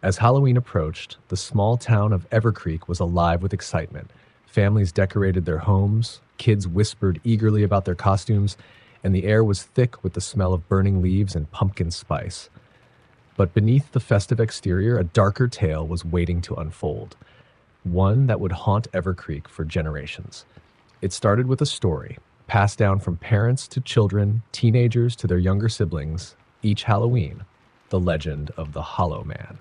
As Halloween approached, the small town of Evercreek was alive with excitement. Families decorated their homes, kids whispered eagerly about their costumes, and the air was thick with the smell of burning leaves and pumpkin spice. But beneath the festive exterior, a darker tale was waiting to unfold, one that would haunt Evercreek for generations. It started with a story, passed down from parents to children, teenagers to their younger siblings, each Halloween, the legend of the Hollow Man.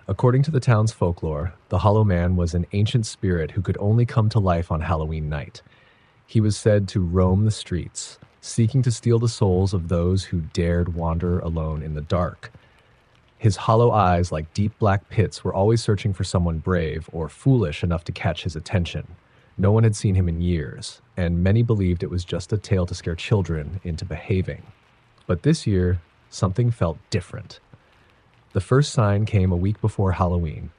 According to the town's folklore, the Hollow Man was an ancient spirit who could only come to life on Halloween night. He was said to roam the streets, seeking to steal the souls of those who dared wander alone in the dark. His hollow eyes, like deep black pits, were always searching for someone brave or foolish enough to catch his attention. No one had seen him in years, and many believed it was just a tale to scare children into behaving. But this year, something felt different. The first sign came a week before Halloween,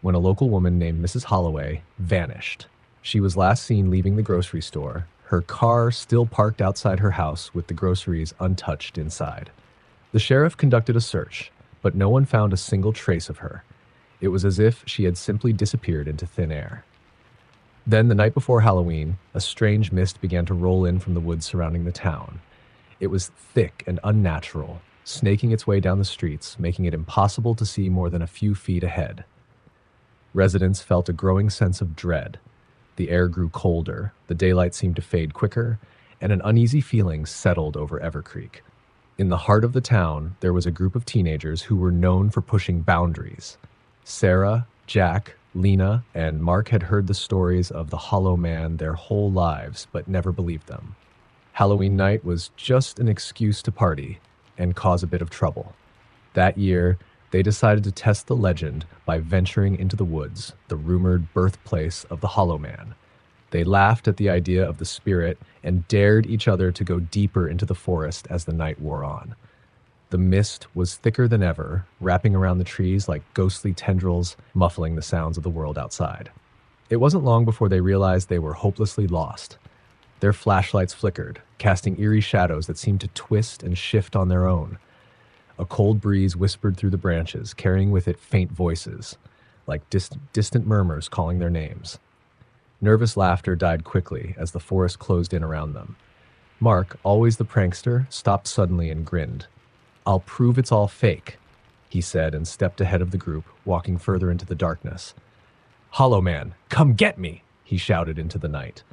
when a local woman named Mrs. Holloway vanished. She was last seen leaving the grocery store, her car still parked outside her house with the groceries untouched inside. The sheriff conducted a search, but no one found a single trace of her. It was as if she had simply disappeared into thin air. Then, the night before Halloween, a strange mist began to roll in from the woods surrounding the town. It was thick and unnatural, snaking its way down the streets, making it impossible to see more than a few feet ahead. Residents felt a growing sense of dread. The air grew colder, the daylight seemed to fade quicker, and an uneasy feeling settled over Evercreek. In the heart of the town, there was a group of teenagers who were known for pushing boundaries. Sarah, Jack, Lena, and Mark had heard the stories of the Hollow Man their whole lives, but never believed them. Halloween night was just an excuse to party and cause a bit of trouble. That year, they decided to test the legend by venturing into the woods, the rumored birthplace of the Hollow Man. They laughed at the idea of the spirit and dared each other to go deeper into the forest as the night wore on. The mist was thicker than ever, wrapping around the trees like ghostly tendrils, muffling the sounds of the world outside. It wasn't long before they realized they were hopelessly lost. Their flashlights flickered, casting eerie shadows that seemed to twist and shift on their own. A cold breeze whispered through the branches, carrying with it faint voices, like distant murmurs calling their names. Nervous laughter died quickly as the forest closed in around them. Mark, always the prankster, stopped suddenly and grinned. "I'll prove it's all fake," he said, and stepped ahead of the group, walking further into the darkness. "Hollow Man, come get me!" he shouted into the night.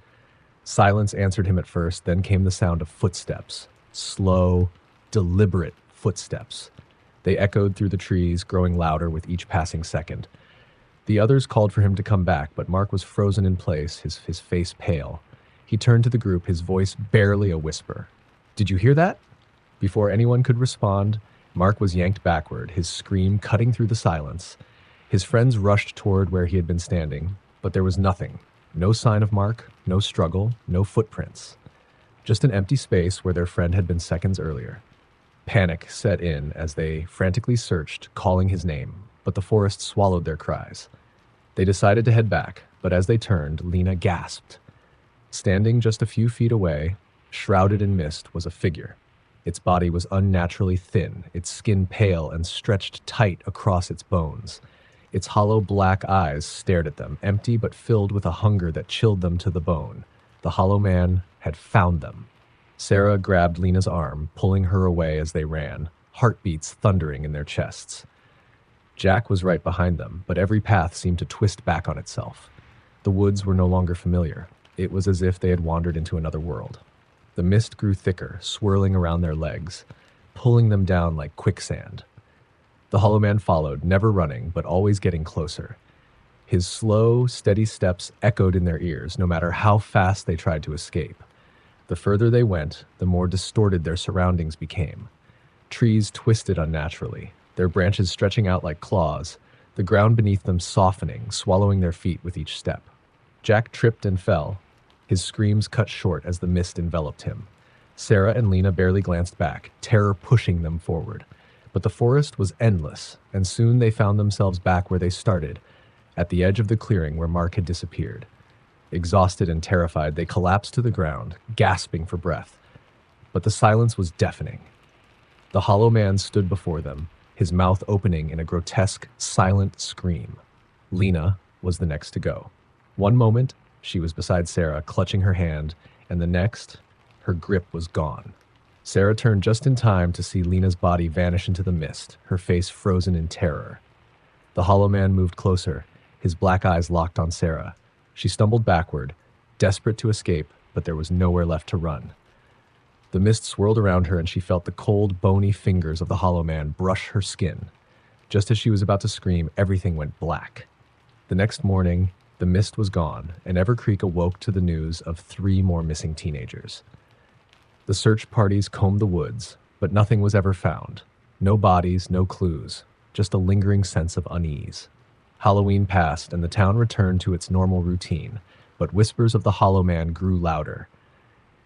Silence answered him at first, then came the sound of footsteps. Slow, deliberate footsteps. They echoed through the trees, growing louder with each passing second. The others called for him to come back, but Mark was frozen in place, his face pale. He turned to the group, his voice barely a whisper. "Did you hear that?" Before anyone could respond, Mark was yanked backward, his scream cutting through the silence. His friends rushed toward where he had been standing, but there was nothing. No sign of Mark, no struggle, no footprints. Just an empty space where their friend had been seconds earlier. Panic set in as they frantically searched, calling his name, but the forest swallowed their cries. They decided to head back, but as they turned, Lena gasped. Standing just a few feet away, shrouded in mist, was a figure. Its body was unnaturally thin, its skin pale and stretched tight across its bones. Its hollow black eyes stared at them, empty but filled with a hunger that chilled them to the bone. The Hollow Man had found them. Sarah grabbed Lena's arm, pulling her away as they ran, heartbeats thundering in their chests. Jack was right behind them, but every path seemed to twist back on itself. The woods were no longer familiar. It was as if they had wandered into another world. The mist grew thicker, swirling around their legs, pulling them down like quicksand. The Hollow Man followed, never running, but always getting closer. His slow, steady steps echoed in their ears, no matter how fast they tried to escape. The further they went, the more distorted their surroundings became. Trees twisted unnaturally, their branches stretching out like claws, the ground beneath them softening, swallowing their feet with each step. Jack tripped and fell, his screams cut short as the mist enveloped him. Sarah and Lena barely glanced back, terror pushing them forward. But the forest was endless, and soon they found themselves back where they started, at the edge of the clearing where Mark had disappeared. Exhausted and terrified, they collapsed to the ground, gasping for breath. But the silence was deafening. The Hollow Man stood before them, his mouth opening in a grotesque, silent scream. Lena was the next to go. One moment, she was beside Sarah, clutching her hand, and the next, her grip was gone. Sarah turned just in time to see Lena's body vanish into the mist, her face frozen in terror. The hollow man moved closer, his black eyes locked on Sarah. She stumbled backward, desperate to escape, but there was nowhere left to run. The mist swirled around her and she felt the cold, bony fingers of the hollow man brush her skin. Just as she was about to scream, everything went black. The next morning, the mist was gone, and Evercreek awoke to the news of 3 more missing teenagers. The search parties combed the woods, but nothing was ever found. No bodies, no clues, just a lingering sense of unease. Halloween passed, and the town returned to its normal routine, but whispers of the hollow man grew louder.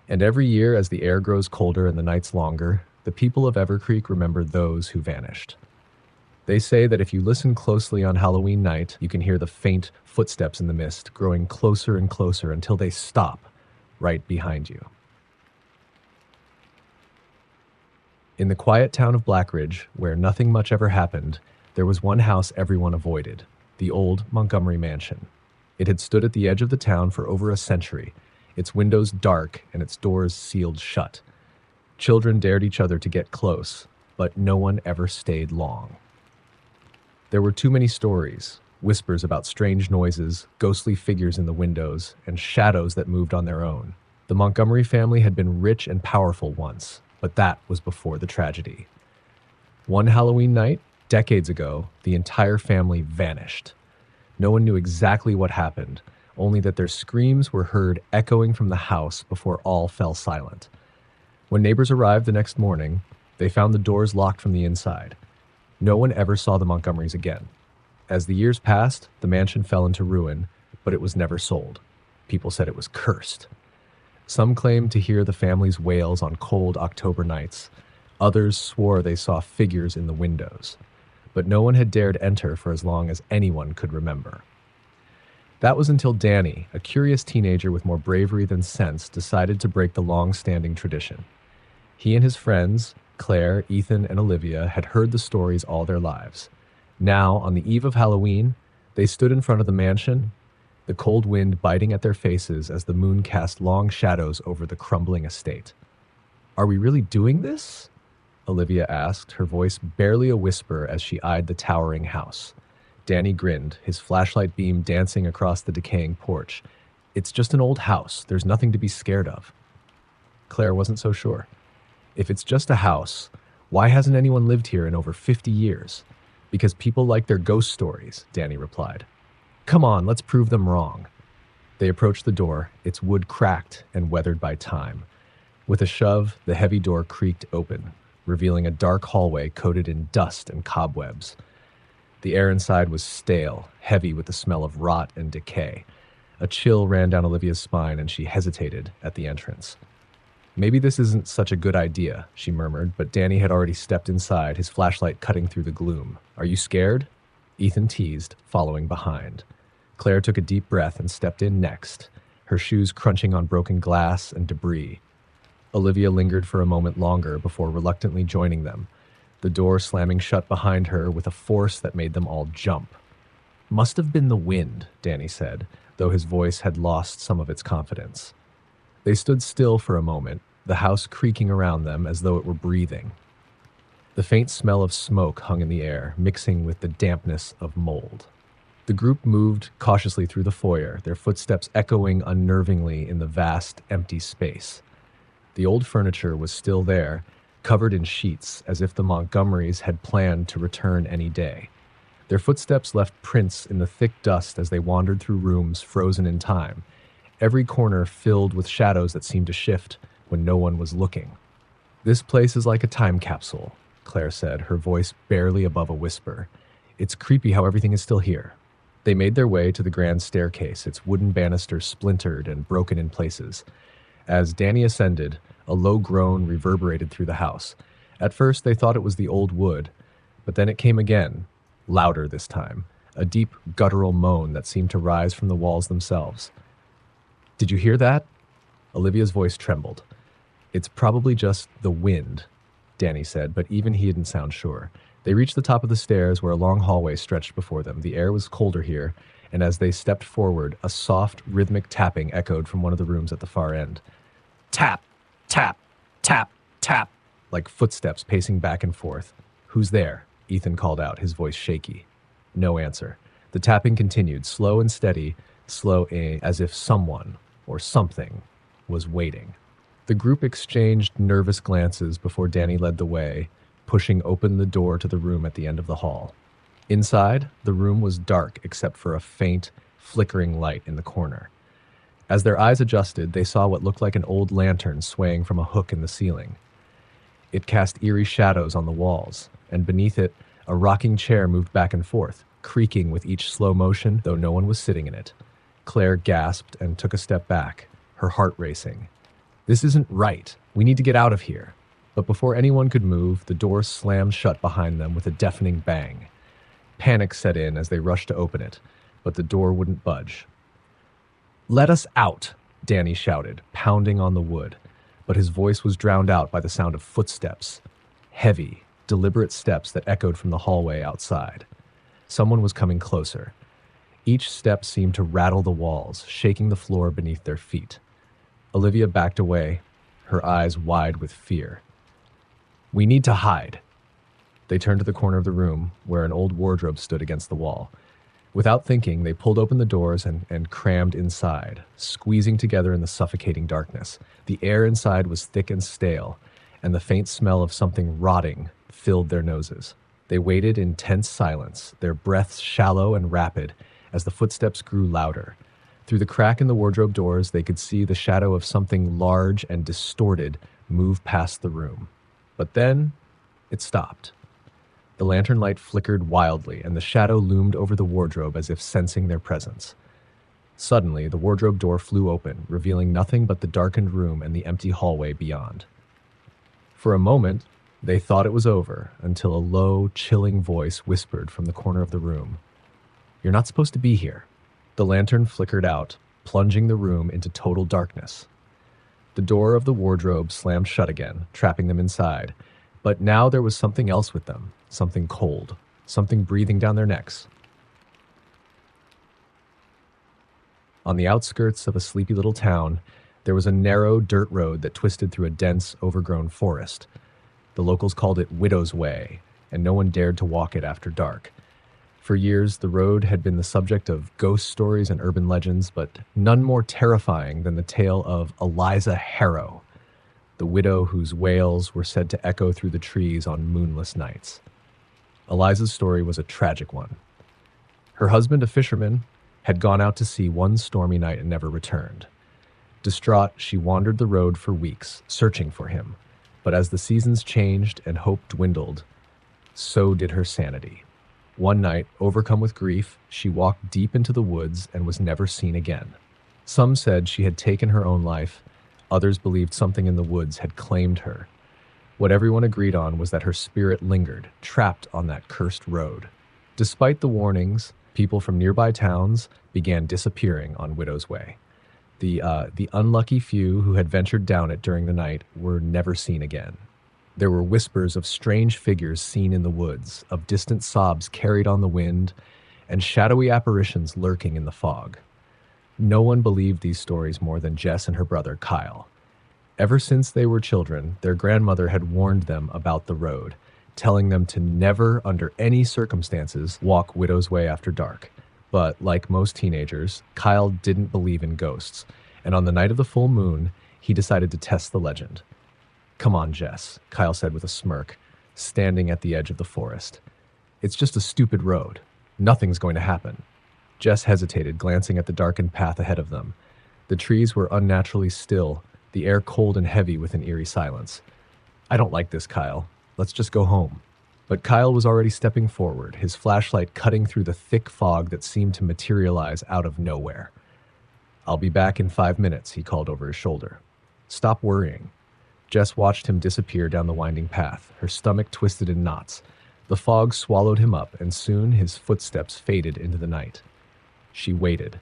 And every year, as the air grows colder and the nights longer, the people of Evercreek remember those who vanished. They say that if you listen closely on Halloween night, you can hear the faint footsteps in the mist growing closer and closer until they stop right behind you. In the quiet town of Blackridge, where nothing much ever happened, there was one house everyone avoided, the old Montgomery Mansion. It had stood at the edge of the town for over a century, its windows dark and its doors sealed shut. Children dared each other to get close, but no one ever stayed long. There were too many stories, whispers about strange noises, ghostly figures in the windows, and shadows that moved on their own. The Montgomery family had been rich and powerful once, but that was before the tragedy. One Halloween night, decades ago, the entire family vanished. No one knew exactly what happened, only that their screams were heard echoing from the house before all fell silent. When neighbors arrived the next morning, they found the doors locked from the inside. No one ever saw the Montgomerys again. As the years passed, the mansion fell into ruin, but it was never sold. People said it was cursed. Some claimed to hear the family's wails on cold October nights. Others swore they saw figures in the windows. But no one had dared enter for as long as anyone could remember. That was until Danny, a curious teenager with more bravery than sense, decided to break the long-standing tradition. He and his friends, Claire, Ethan, and Olivia, had heard the stories all their lives. Now, on the eve of Halloween, they stood in front of the mansion, the cold wind biting at their faces as the moon cast long shadows over the crumbling estate. "Are we really doing this?" Olivia asked, her voice barely a whisper as she eyed the towering house. Danny grinned, his flashlight beam dancing across the decaying porch. "It's just an old house. There's nothing to be scared of." Claire wasn't so sure. "If it's just a house, why hasn't anyone lived here in over 50 years? Because people like their ghost stories," Danny replied. "Come on, let's prove them wrong." They approached the door, its wood cracked and weathered by time. With a shove, the heavy door creaked open, revealing a dark hallway coated in dust and cobwebs. The air inside was stale, heavy with the smell of rot and decay. A chill ran down Olivia's spine and she hesitated at the entrance. "Maybe this isn't such a good idea," she murmured, but Danny had already stepped inside, his flashlight cutting through the gloom. "Are you scared?" Ethan teased, following behind. Claire took a deep breath and stepped in next, her shoes crunching on broken glass and debris. Olivia lingered for a moment longer before reluctantly joining them, the door slamming shut behind her with a force that made them all jump. "Must have been the wind," Danny said, though his voice had lost some of its confidence. They stood still for a moment, the house creaking around them as though it were breathing. The faint smell of smoke hung in the air, mixing with the dampness of mold. The group moved cautiously through the foyer, their footsteps echoing unnervingly in the vast, empty space. The old furniture was still there, covered in sheets, as if the Montgomerys had planned to return any day. Their footsteps left prints in the thick dust as they wandered through rooms frozen in time, every corner filled with shadows that seemed to shift when no one was looking. "This place is like a time capsule," Claire said, her voice barely above a whisper. "It's creepy how everything is still here." They made their way to the grand staircase, its wooden banisters splintered and broken in places. As Danny ascended, a low groan reverberated through the house. At first, they thought it was the old wood, but then it came again, louder this time, a deep guttural moan that seemed to rise from the walls themselves. "Did you hear that?" Olivia's voice trembled. "It's probably just the wind," Danny said, but even he didn't sound sure. They reached the top of the stairs where a long hallway stretched before them. The air was colder here, and as they stepped forward, a soft, rhythmic tapping echoed from one of the rooms at the far end. Tap, tap, tap, tap, like footsteps pacing back and forth. Who's there? Ethan called out, his voice shaky. No answer. The tapping continued, slow and steady, as if someone or something was waiting. The group exchanged nervous glances before Danny led the way, pushing open the door to the room at the end of the hall. Inside, the room was dark except for a faint, flickering light in the corner. As their eyes adjusted, they saw what looked like an old lantern swaying from a hook in the ceiling. It cast eerie shadows on the walls, and beneath it, a rocking chair moved back and forth, creaking with each slow motion, though no one was sitting in it. Claire gasped and took a step back, her heart racing. This isn't right. We need to get out of here. But before anyone could move, the door slammed shut behind them with a deafening bang. Panic set in as they rushed to open it, but the door wouldn't budge. "Let us out," Danny shouted, pounding on the wood, but his voice was drowned out by the sound of footsteps. Heavy, deliberate steps that echoed from the hallway outside. Someone was coming closer. Each step seemed to rattle the walls, shaking the floor beneath their feet. Olivia backed away, her eyes wide with fear. "We need to hide." They turned to the corner of the room, where an old wardrobe stood against the wall. Without thinking, they pulled open the doors and crammed inside, squeezing together in the suffocating darkness. The air inside was thick and stale, and the faint smell of something rotting filled their noses. They waited in tense silence, their breaths shallow and rapid, as the footsteps grew louder. Through the crack in the wardrobe doors, they could see the shadow of something large and distorted move past the room. But then, it stopped. The lantern light flickered wildly, and the shadow loomed over the wardrobe as if sensing their presence. Suddenly, the wardrobe door flew open, revealing nothing but the darkened room and the empty hallway beyond. For a moment, they thought it was over, until a low, chilling voice whispered from the corner of the room, "You're not supposed to be here." The lantern flickered out, plunging the room into total darkness. The door of the wardrobe slammed shut again, trapping them inside. But now there was something else with them, something cold, something breathing down their necks. On the outskirts of a sleepy little town, there was a narrow dirt road that twisted through a dense, overgrown forest. The locals called it Widow's Way, and no one dared to walk it after dark. For years, the road had been the subject of ghost stories and urban legends, but none more terrifying than the tale of Eliza Harrow, the widow whose wails were said to echo through the trees on moonless nights. Eliza's story was a tragic one. Her husband, a fisherman, had gone out to sea one stormy night and never returned. Distraught, she wandered the road for weeks, searching for him. But as the seasons changed and hope dwindled, so did her sanity. One night, overcome with grief, she walked deep into the woods and was never seen again. Some said she had taken her own life. Others believed something in the woods had claimed her. What everyone agreed on was that her spirit lingered, trapped on that cursed road. Despite the warnings, people from nearby towns began disappearing on Widow's Way. The unlucky few who had ventured down it during the night were never seen again. There were whispers of strange figures seen in the woods, of distant sobs carried on the wind, and shadowy apparitions lurking in the fog. No one believed these stories more than Jess and her brother, Kyle. Ever since they were children, their grandmother had warned them about the road, telling them to never, under any circumstances, walk Widow's Way after dark. But, like most teenagers, Kyle didn't believe in ghosts, and on the night of the full moon, he decided to test the legend. "Come on, Jess," Kyle said with a smirk, standing at the edge of the forest. "It's just a stupid road. Nothing's going to happen." Jess hesitated, glancing at the darkened path ahead of them. The trees were unnaturally still, the air cold and heavy with an eerie silence. "I don't like this, Kyle. Let's just go home." But Kyle was already stepping forward, his flashlight cutting through the thick fog that seemed to materialize out of nowhere. "I'll be back in 5 minutes," he called over his shoulder. "Stop worrying." Jess watched him disappear down the winding path, her stomach twisted in knots. The fog swallowed him up, and soon his footsteps faded into the night. She waited,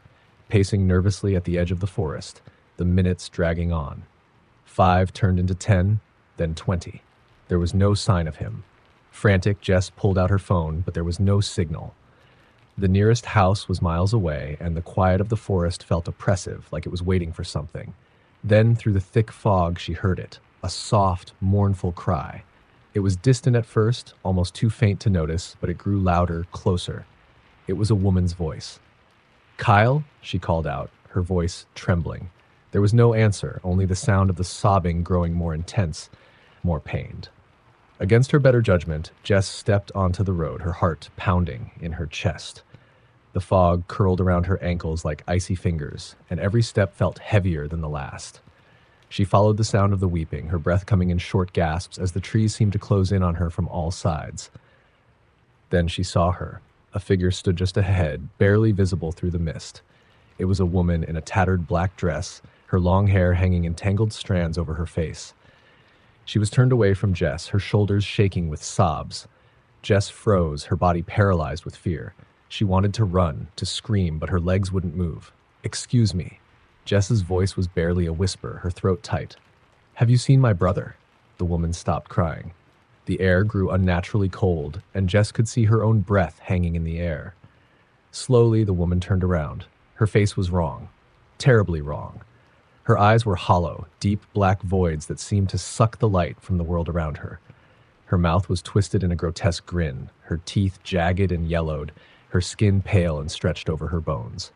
pacing nervously at the edge of the forest, the minutes dragging on. 5 turned into 10, then 20. There was no sign of him. Frantic, Jess pulled out her phone, but there was no signal. The nearest house was miles away, and the quiet of the forest felt oppressive, like it was waiting for something. Then, through the thick fog, she heard it, a soft, mournful cry. It was distant at first, almost too faint to notice, but it grew louder, closer. It was a woman's voice. "Kyle?" she called out, her voice trembling. There was no answer, only the sound of the sobbing growing more intense, more pained. Against her better judgment, Jess stepped onto the road, her heart pounding in her chest. The fog curled around her ankles like icy fingers, and every step felt heavier than the last. She followed the sound of the weeping, her breath coming in short gasps as the trees seemed to close in on her from all sides. Then she saw her. A figure stood just ahead, barely visible through the mist. It was a woman in a tattered black dress, her long hair hanging in tangled strands over her face. She was turned away from Jess, her shoulders shaking with sobs. Jess froze, her body paralyzed with fear. She wanted to run, to scream, but her legs wouldn't move. "Excuse me." Jess's voice was barely a whisper, her throat tight. "Have you seen my brother?" The woman stopped crying. The air grew unnaturally cold, and Jess could see her own breath hanging in the air. Slowly, the woman turned around. Her face was wrong. Terribly wrong. Her eyes were hollow, deep black voids that seemed to suck the light from the world around her. Her mouth was twisted in a grotesque grin, her teeth jagged and yellowed, her skin pale and stretched over her bones.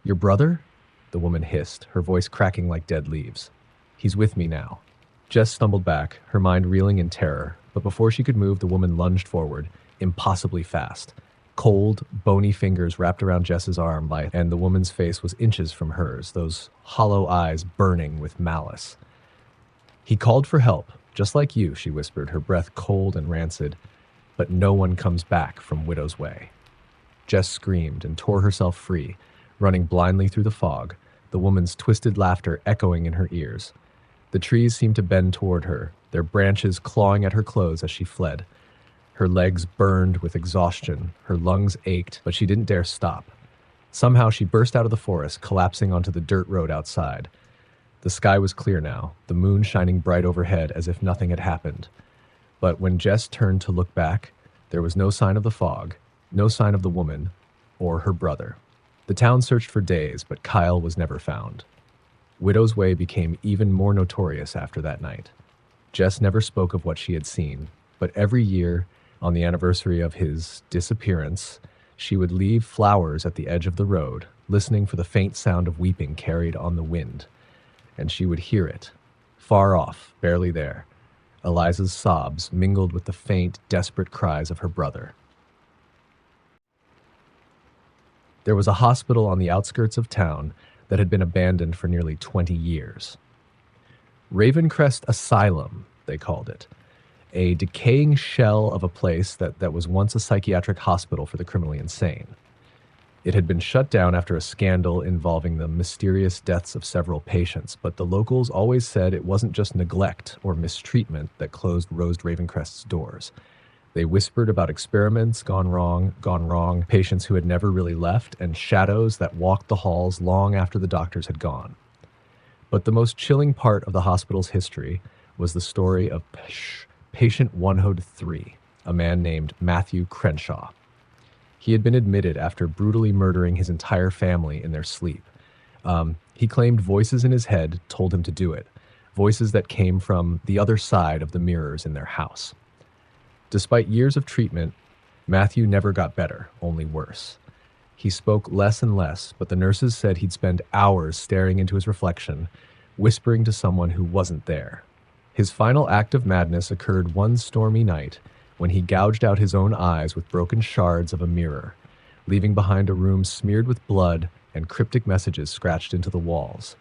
"Your brother?" the woman hissed, her voice cracking like dead leaves. "He's with me now." Jess stumbled back, her mind reeling in terror, but before she could move, the woman lunged forward, impossibly fast. Cold, bony fingers wrapped around Jess's arm, and the woman's face was inches from hers, those hollow eyes burning with malice. "He called for help, just like you," she whispered, her breath cold and rancid, "but no one comes back from Widow's Way." Jess screamed and tore herself free, running blindly through the fog, the woman's twisted laughter echoing in her ears. The trees seemed to bend toward her, their branches clawing at her clothes as she fled. Her legs burned with exhaustion, her lungs ached, but she didn't dare stop. Somehow she burst out of the forest, collapsing onto the dirt road outside. The sky was clear now, the moon shining bright overhead as if nothing had happened. But when Jess turned to look back, there was no sign of the fog, no sign of the woman or her brother. The town searched for days, but Kyle was never found. Widow's Way became even more notorious after that night. Jess never spoke of what she had seen, but every year, on the anniversary of his disappearance, she would leave flowers at the edge of the road, listening for the faint sound of weeping carried on the wind. And she would hear it, far off, barely there. Eliza's sobs mingled with the faint, desperate cries of her brother. There was a hospital on the outskirts of town that had been abandoned for nearly 20 years. Ravencrest Asylum, they called it. A decaying shell of a place that was once a psychiatric hospital for the criminally insane. It had been shut down after a scandal involving the mysterious deaths of several patients, but the locals always said it wasn't just neglect or mistreatment that closed Ravencrest's doors. They whispered about experiments gone wrong, patients who had never really left, and shadows that walked the halls long after the doctors had gone. But the most chilling part of the hospital's history was the story of Patient 103, a man named Matthew Crenshaw. He had been admitted after brutally murdering his entire family in their sleep. He claimed voices in his head told him to do it, voices that came from the other side of the mirrors in their house. Despite years of treatment, Matthew never got better, only worse. He spoke less and less, but the nurses said he'd spend hours staring into his reflection, whispering to someone who wasn't there. His final act of madness occurred one stormy night when he gouged out his own eyes with broken shards of a mirror, leaving behind a room smeared with blood and cryptic messages scratched into the walls.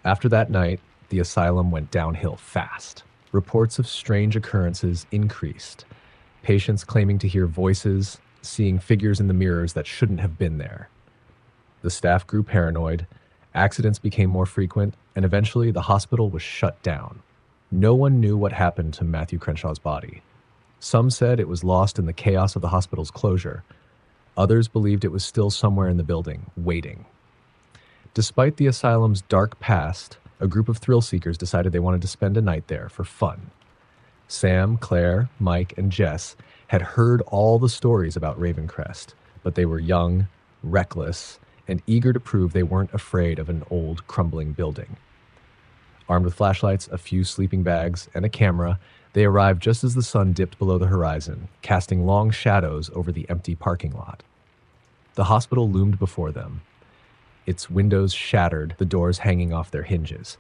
After that night, the asylum went downhill fast. Reports of strange occurrences increased, patients claiming to hear voices, seeing figures in the mirrors that shouldn't have been there. The staff grew paranoid, accidents became more frequent, and eventually the hospital was shut down. No one knew what happened to Matthew Crenshaw's body. Some said it was lost in the chaos of the hospital's closure. Others believed it was still somewhere in the building, waiting. Despite the asylum's dark past, a group of thrill-seekers decided they wanted to spend a night there for fun. Sam, Claire, Mike, and Jess had heard all the stories about Ravencrest, but they were young, reckless, and eager to prove they weren't afraid of an old, crumbling building. Armed with flashlights, a few sleeping bags, and a camera, they arrived just as the sun dipped below the horizon, casting long shadows over the empty parking lot. The hospital loomed before them, its windows shattered, the doors hanging off their hinges.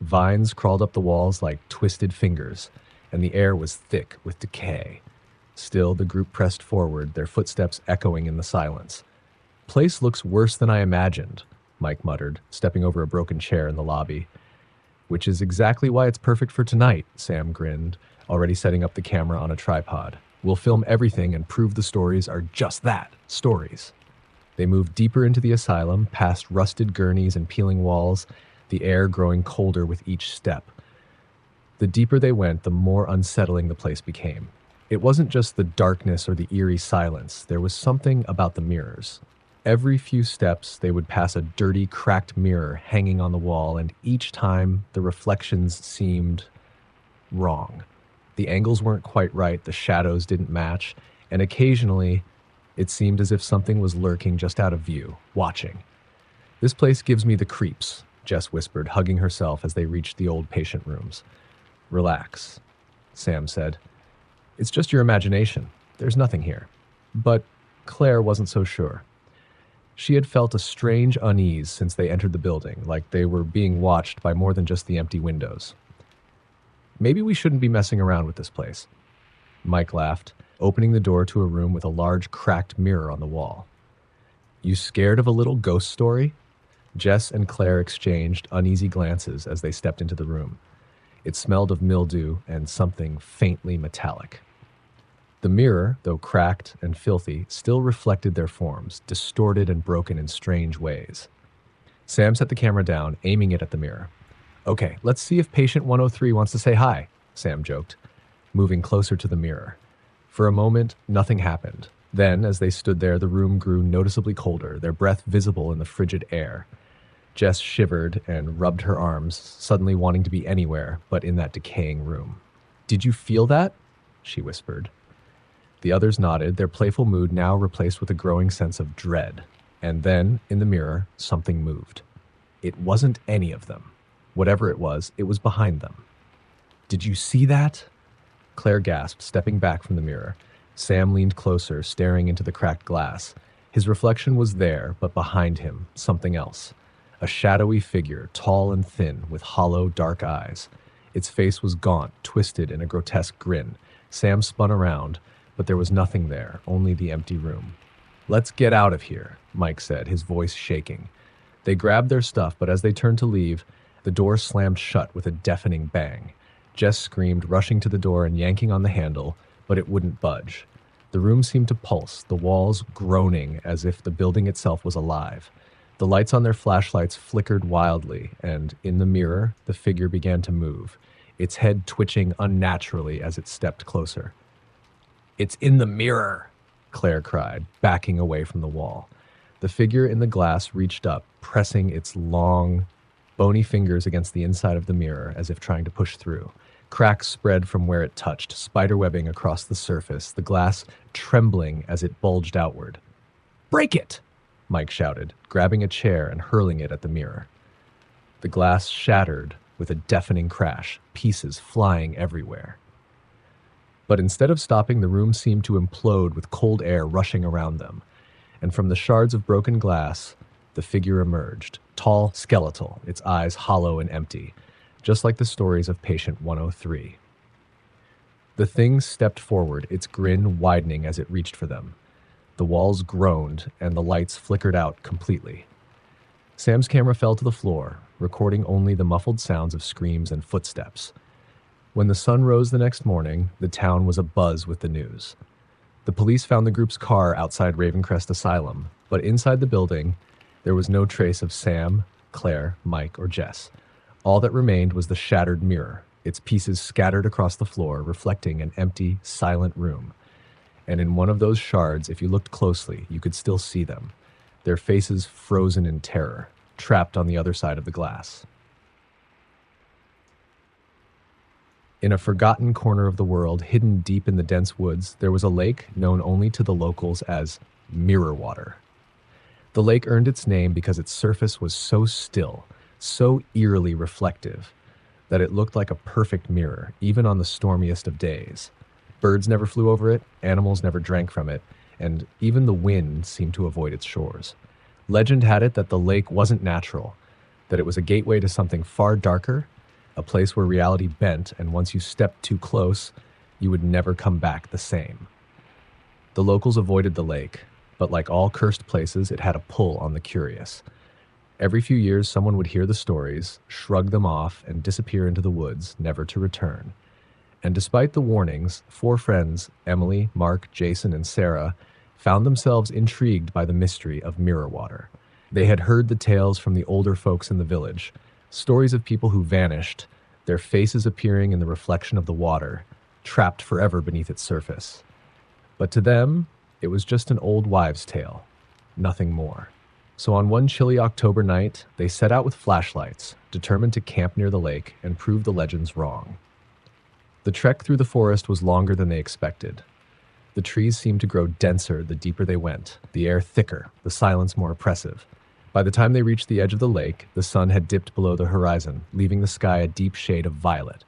Vines crawled up the walls like twisted fingers, and the air was thick with decay. Still, the group pressed forward, their footsteps echoing in the silence. "Place looks worse than I imagined," Mike muttered, stepping over a broken chair in the lobby. "Which is exactly why it's perfect for tonight," Sam grinned, already setting up the camera on a tripod. "We'll film everything and prove the stories are just that, stories." They moved deeper into the asylum, past rusted gurneys and peeling walls, the air growing colder with each step. The deeper they went, the more unsettling the place became. It wasn't just the darkness or the eerie silence. There was something about the mirrors. Every few steps, they would pass a dirty, cracked mirror hanging on the wall, and each time, the reflections seemed wrong. The angles weren't quite right, the shadows didn't match, and occasionally, it seemed as if something was lurking just out of view, watching. "This place gives me the creeps," Jess whispered, hugging herself as they reached the old patient rooms. "Relax," Sam said. "It's just your imagination. There's nothing here." But Claire wasn't so sure. She had felt a strange unease since they entered the building, like they were being watched by more than just the empty windows. "Maybe we shouldn't be messing around with this place." Mike laughed, opening the door to a room with a large cracked mirror on the wall. "You scared of a little ghost story?" Jess and Claire exchanged uneasy glances as they stepped into the room. It smelled of mildew and something faintly metallic. The mirror, though cracked and filthy, still reflected their forms, distorted and broken in strange ways. Sam set the camera down, aiming it at the mirror. "Okay, let's see if patient 103 wants to say hi," Sam joked, moving closer to the mirror. For a moment, nothing happened. Then, as they stood there, the room grew noticeably colder, their breath visible in the frigid air. Jess shivered and rubbed her arms, suddenly wanting to be anywhere but in that decaying room. "Did you feel that?" she whispered. The others nodded, their playful mood now replaced with a growing sense of dread. And then, in the mirror, something moved. It wasn't any of them. Whatever it was behind them. "Did you see that?" Claire gasped, stepping back from the mirror. Sam leaned closer, staring into the cracked glass. His reflection was there, but behind him, something else. A shadowy figure, tall and thin, with hollow, dark eyes. Its face was gaunt, twisted in a grotesque grin. Sam spun around, but there was nothing there, only the empty room. "Let's get out of here," Mike said, his voice shaking. They grabbed their stuff, but as they turned to leave, the door slammed shut with a deafening bang. Jess screamed, rushing to the door and yanking on the handle, but it wouldn't budge. The room seemed to pulse, the walls groaning as if the building itself was alive. The lights on their flashlights flickered wildly, and in the mirror, the figure began to move, its head twitching unnaturally as it stepped closer. "It's in the mirror," Claire cried, backing away from the wall. The figure in the glass reached up, pressing its long, bony fingers against the inside of the mirror as if trying to push through. Cracks spread from where it touched, spiderwebbing across the surface, the glass trembling as it bulged outward. "Break it!" Mike shouted, grabbing a chair and hurling it at the mirror. The glass shattered with a deafening crash, pieces flying everywhere. But instead of stopping, the room seemed to implode with cold air rushing around them. And from the shards of broken glass, the figure emerged, tall, skeletal, its eyes hollow and empty, just like the stories of patient 103. The thing stepped forward, its grin widening as it reached for them. The walls groaned, and the lights flickered out completely. Sam's camera fell to the floor, recording only the muffled sounds of screams and footsteps. When the sun rose the next morning, the town was abuzz with the news. The police found the group's car outside Ravencrest Asylum, but inside the building, there was no trace of Sam, Claire, Mike, or Jess. All that remained was the shattered mirror, its pieces scattered across the floor, reflecting an empty, silent room. And in one of those shards, if you looked closely, you could still see them, their faces frozen in terror, trapped on the other side of the glass. In a forgotten corner of the world, hidden deep in the dense woods, there was a lake known only to the locals as Mirror Water. The lake earned its name because its surface was so still, so eerily reflective, that it looked like a perfect mirror, even on the stormiest of days. Birds never flew over it, animals never drank from it, and even the wind seemed to avoid its shores. Legend had it that the lake wasn't natural, that it was a gateway to something far darker, a place where reality bent, and once you stepped too close, you would never come back the same. The locals avoided the lake, but like all cursed places, it had a pull on the curious. Every few years, someone would hear the stories, shrug them off, and disappear into the woods, never to return. And despite the warnings, 4 friends, Emily, Mark, Jason, and Sarah, found themselves intrigued by the mystery of Mirror Water. They had heard the tales from the older folks in the village, stories of people who vanished, their faces appearing in the reflection of the water, trapped forever beneath its surface. But to them, it was just an old wives' tale, nothing more. So on one chilly October night, they set out with flashlights, determined to camp near the lake and prove the legends wrong. The trek through the forest was longer than they expected. The trees seemed to grow denser the deeper they went, the air thicker, the silence more oppressive. By the time they reached the edge of the lake, the sun had dipped below the horizon, leaving the sky a deep shade of violet.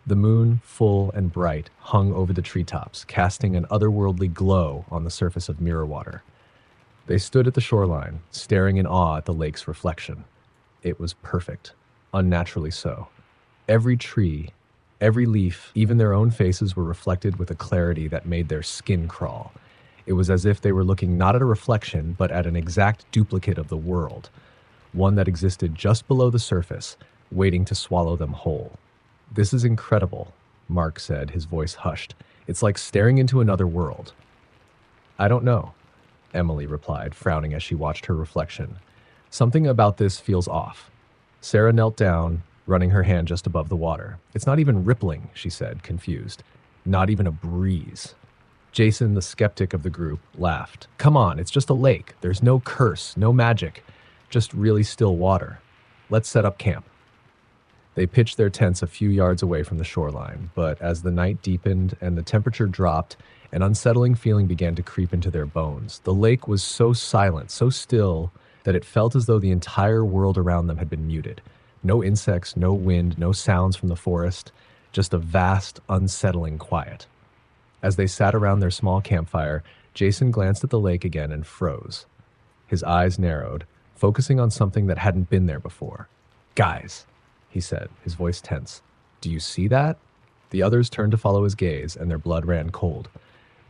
The moon, full and bright, hung over the treetops, casting an otherworldly glow on the surface of Mirror Water. They stood at the shoreline, staring in awe at the lake's reflection. It was perfect, unnaturally so. Every tree, every leaf, even their own faces were reflected with a clarity that made their skin crawl. It was as if they were looking not at a reflection, but at an exact duplicate of the world, one that existed just below the surface, waiting to swallow them whole. "This is incredible," Mark said, his voice hushed. "It's like staring into another world." "I don't know," Emily replied, frowning as she watched her reflection. "Something about this feels off." Sarah knelt down, running her hand just above the water. "It's not even rippling," she said, confused. "Not even a breeze." Jason, the skeptic of the group, laughed. "Come on, it's just a lake. There's no curse, no magic, just really still water. Let's set up camp." They pitched their tents a few yards away from the shoreline, but as the night deepened and the temperature dropped, an unsettling feeling began to creep into their bones. The lake was so silent, so still, that it felt as though the entire world around them had been muted. No insects, no wind, no sounds from the forest, just a vast, unsettling quiet. As they sat around their small campfire, Jason glanced at the lake again and froze. His eyes narrowed, focusing on something that hadn't been there before. "Guys," he said, his voice tense. "Do you see that?" The others turned to follow his gaze, and their blood ran cold.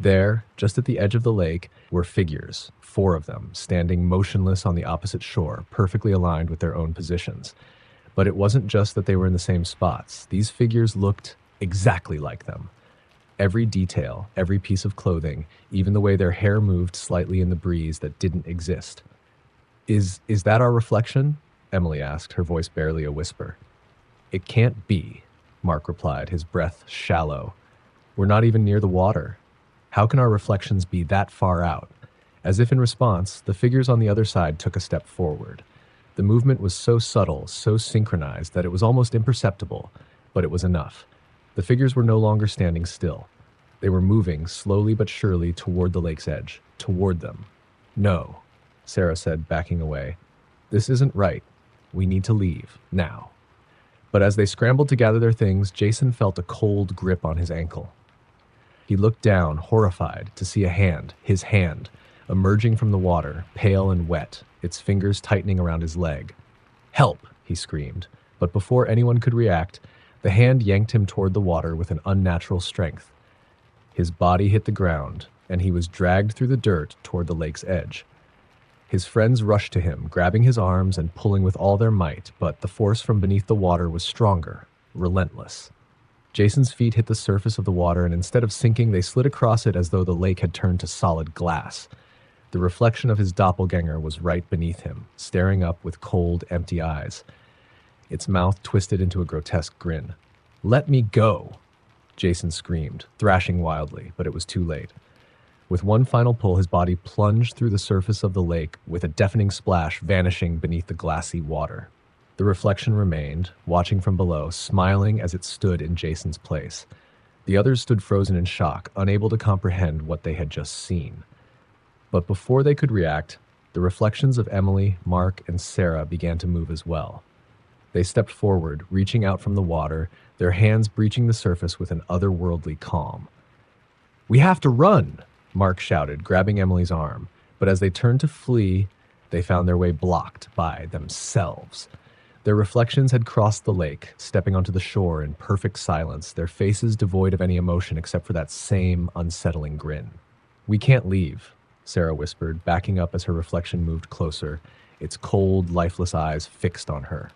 There, just at the edge of the lake, were figures, 4 of them, standing motionless on the opposite shore, perfectly aligned with their own positions. But it wasn't just that they were in the same spots. These figures looked exactly like them. Every detail, every piece of clothing, even the way their hair moved slightly in the breeze that didn't exist. Is that our reflection?" Emily asked, her voice barely a whisper. "It can't be," Mark replied, his breath shallow. "We're not even near the water. How can our reflections be that far out?" As if in response, the figures on the other side took a step forward. The movement was so subtle, so synchronized, that it was almost imperceptible, but it was enough. The figures were no longer standing still. They were moving slowly but surely toward the lake's edge, toward them. "No," Sarah said, backing away. "This isn't right. We need to leave, now." But as they scrambled to gather their things, Jason felt a cold grip on his ankle. He looked down, horrified, to see a hand, his hand, emerging from the water, pale and wet, its fingers tightening around his leg. "Help!" he screamed, but before anyone could react, the hand yanked him toward the water with an unnatural strength. His body hit the ground, and he was dragged through the dirt toward the lake's edge. His friends rushed to him, grabbing his arms and pulling with all their might, but the force from beneath the water was stronger, relentless. Jason's feet hit the surface of the water, and instead of sinking, they slid across it as though the lake had turned to solid glass. The reflection of his doppelganger was right beneath him, staring up with cold, empty eyes. Its mouth twisted into a grotesque grin. "Let me go!" Jason screamed, thrashing wildly, but it was too late. With one final pull, his body plunged through the surface of the lake with a deafening splash, vanishing beneath the glassy water. The reflection remained, watching from below, smiling as it stood in Jason's place. The others stood frozen in shock, unable to comprehend what they had just seen. But before they could react, the reflections of Emily, Mark, and Sarah began to move as well. They stepped forward, reaching out from the water, their hands breaching the surface with an otherworldly calm. "We have to run!" Mark shouted, grabbing Emily's arm. But as they turned to flee, they found their way blocked by themselves. Their reflections had crossed the lake, stepping onto the shore in perfect silence, their faces devoid of any emotion except for that same unsettling grin. "We can't leave," Sarah whispered, backing up as her reflection moved closer, its cold, lifeless eyes fixed on her.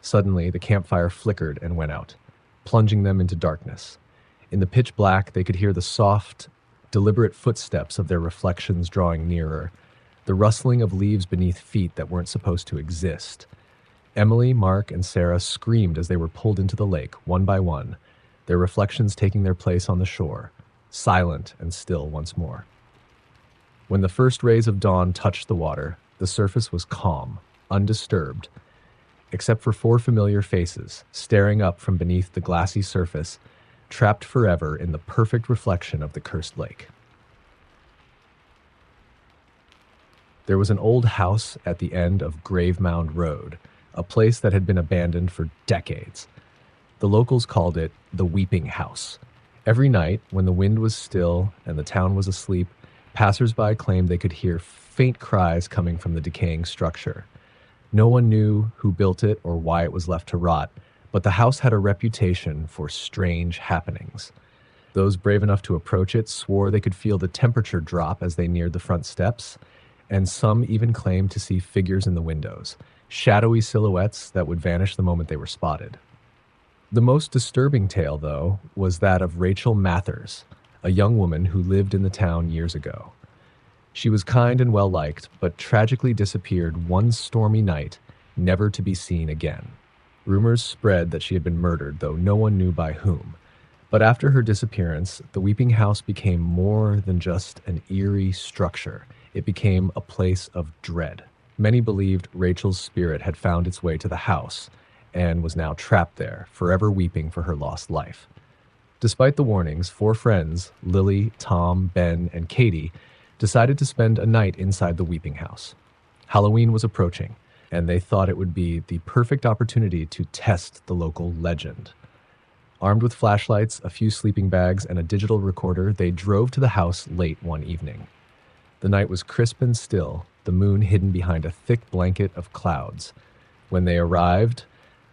Suddenly, the campfire flickered and went out, plunging them into darkness. In the pitch black, they could hear the soft, deliberate footsteps of their reflections drawing nearer, the rustling of leaves beneath feet that weren't supposed to exist. Emily, Mark, and Sarah screamed as they were pulled into the lake, one by one, their reflections taking their place on the shore, silent and still once more. When the first rays of dawn touched the water, the surface was calm, undisturbed, except for four familiar faces staring up from beneath the glassy surface, trapped forever in the perfect reflection of the cursed lake. There was an old house at the end of Grave Mound Road, a place that had been abandoned for decades. The locals called it the Weeping House. Every night, when the wind was still and the town was asleep, passersby claimed they could hear faint cries coming from the decaying structure. No one knew who built it or why it was left to rot, but the house had a reputation for strange happenings. Those brave enough to approach it swore they could feel the temperature drop as they neared the front steps, and some even claimed to see figures in the windows, shadowy silhouettes that would vanish the moment they were spotted. The most disturbing tale, though, was that of Rachel Mathers, a young woman who lived in the town years ago. She was kind and well-liked, but tragically disappeared one stormy night, never to be seen again. Rumors spread that she had been murdered, though no one knew by whom. But after her disappearance, the Weeping House became more than just an eerie structure. It became a place of dread. Many believed Rachel's spirit had found its way to the house and was now trapped there, forever weeping for her lost life. Despite the warnings, four friends, Lily, Tom, Ben, and Katie, decided to spend a night inside the Weeping House. Halloween was approaching, and they thought it would be the perfect opportunity to test the local legend. Armed with flashlights, a few sleeping bags, and a digital recorder, they drove to the house late one evening. The night was crisp and still, the moon hidden behind a thick blanket of clouds. When they arrived,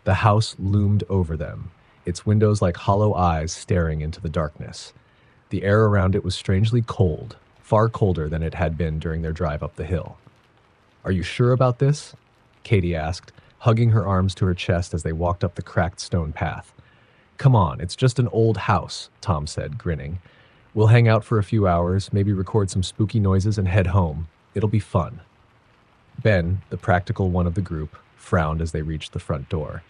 the house loomed over them, its windows like hollow eyes staring into the darkness. The air around it was strangely cold, far colder than it had been during their drive up the hill. "Are you sure about this?" Katie asked, hugging her arms to her chest as they walked up the cracked stone path. "Come on, it's just an old house," Tom said, grinning. "We'll hang out for a few hours, maybe record some spooky noises and head home. It'll be fun." Ben, the practical one of the group, frowned as they reached the front door.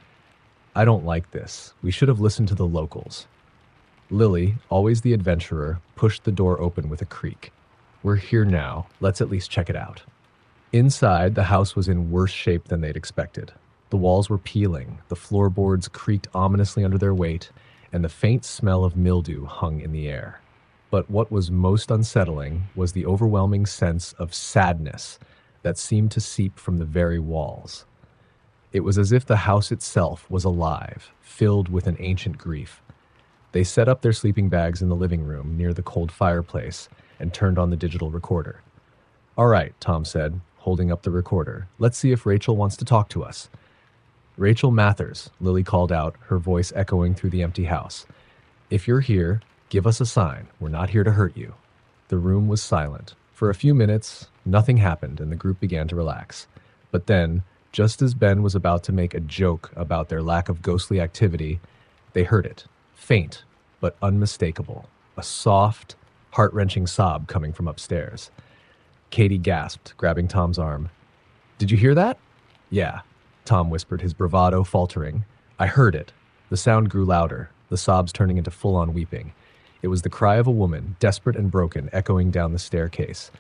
"I don't like this. We should have listened to the locals." Lily, always the adventurer, pushed the door open with a creak. "We're here now. Let's at least check it out." Inside, the house was in worse shape than they'd expected. The walls were peeling, the floorboards creaked ominously under their weight, and the faint smell of mildew hung in the air. But what was most unsettling was the overwhelming sense of sadness that seemed to seep from the very walls. It was as if the house itself was alive, filled with an ancient grief. They set up their sleeping bags in the living room near the cold fireplace and turned on the digital recorder. "All right," Tom said, holding up the recorder. "Let's see if Rachel wants to talk to us." "Rachel Mathers," Lily called out, her voice echoing through the empty house. "If you're here, give us a sign. We're not here to hurt you." The room was silent. For a few minutes, nothing happened and the group began to relax. But then, just as Ben was about to make a joke about their lack of ghostly activity, they heard it, faint but unmistakable, a soft, heart-wrenching sob coming from upstairs. Katie gasped, grabbing Tom's arm. "Did you hear that?" "Yeah," Tom whispered, his bravado faltering. "I heard it." The sound grew louder, the sobs turning into full-on weeping. It was the cry of a woman, desperate and broken, echoing down the staircase.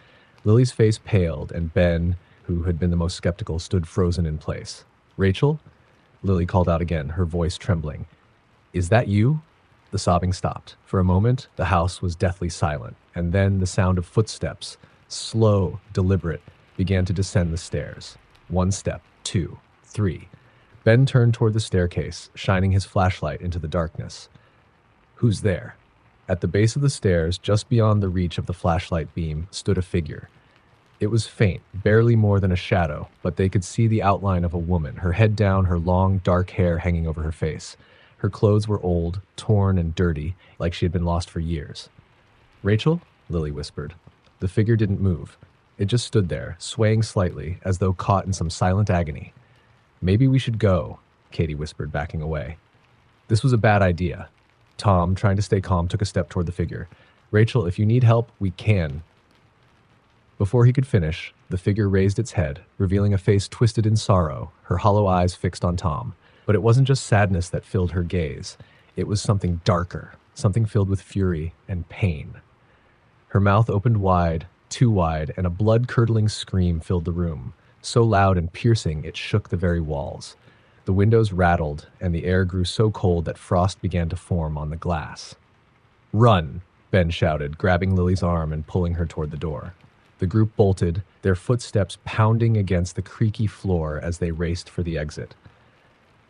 Lily's face paled, and Ben, who had been the most skeptical, stood frozen in place. "Rachel, Lily called out again, her voice trembling. Is that you? The sobbing stopped. For a moment, the house was deathly silent, and then the sound of footsteps, slow, deliberate, began to descend the stairs. One step, two, three. Ben turned toward the staircase, shining his flashlight into the darkness. Who's there? At the base of the stairs, just beyond the reach of the flashlight beam, stood a figure. It was faint, barely more than a shadow, but they could see the outline of a woman, her head down, her long, dark hair hanging over her face. Her clothes were old, torn, and dirty, like she had been lost for years. Rachel? Lily whispered. The figure didn't move. It just stood there, swaying slightly, as though caught in some silent agony. Maybe we should go, Katie whispered, backing away. This was a bad idea. Tom, trying to stay calm, took a step toward the figure. Rachel, if you need help, we can. Before he could finish, the figure raised its head, revealing a face twisted in sorrow, her hollow eyes fixed on Tom. But it wasn't just sadness that filled her gaze. It was something darker, something filled with fury and pain. Her mouth opened wide, too wide, and a blood-curdling scream filled the room, so loud and piercing it shook the very walls. The windows rattled, and the air grew so cold that frost began to form on the glass. Run, Ben shouted, grabbing Lily's arm and pulling her toward the door. The group bolted, their footsteps pounding against the creaky floor as they raced for the exit.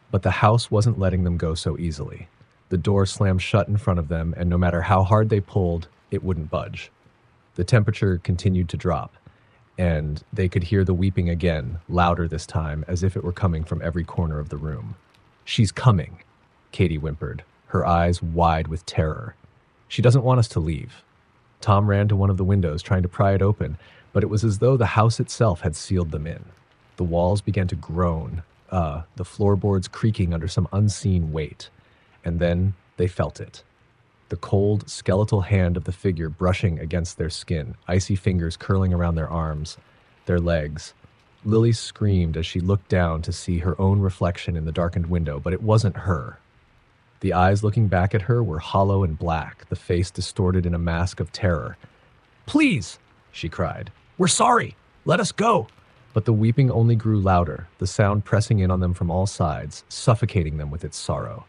But the house wasn't letting them go so easily. The door slammed shut in front of them, and no matter how hard they pulled, it wouldn't budge. The temperature continued to drop, and they could hear the weeping again, louder this time, as if it were coming from every corner of the room. She's coming, Katie whimpered, her eyes wide with terror. She doesn't want us to leave. Tom ran to one of the windows, trying to pry it open, but it was as though the house itself had sealed them in. The walls began to groan, the floorboards creaking under some unseen weight. And then they felt it. The cold, skeletal hand of the figure brushing against their skin, icy fingers curling around their arms, their legs. Lily screamed as she looked down to see her own reflection in the darkened window, but it wasn't her. The eyes looking back at her were hollow and black, the face distorted in a mask of terror. Please, she cried. We're sorry. Let us go. But the weeping only grew louder, the sound pressing in on them from all sides, suffocating them with its sorrow.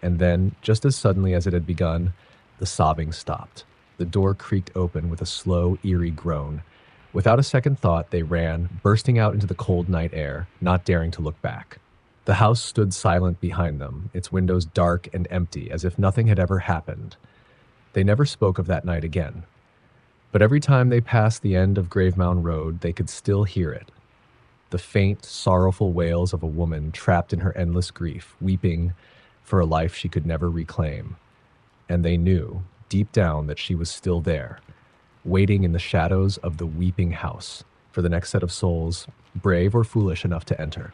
And then, just as suddenly as it had begun, the sobbing stopped. The door creaked open with a slow, eerie groan. Without a second thought, they ran, bursting out into the cold night air, not daring to look back. The house stood silent behind them, its windows dark and empty, as if nothing had ever happened. They never spoke of that night again. But every time they passed the end of Gravemound Road, they could still hear it. The faint, sorrowful wails of a woman trapped in her endless grief, weeping for a life she could never reclaim. And they knew, deep down, that she was still there, waiting in the shadows of the weeping house for the next set of souls, brave or foolish enough to enter.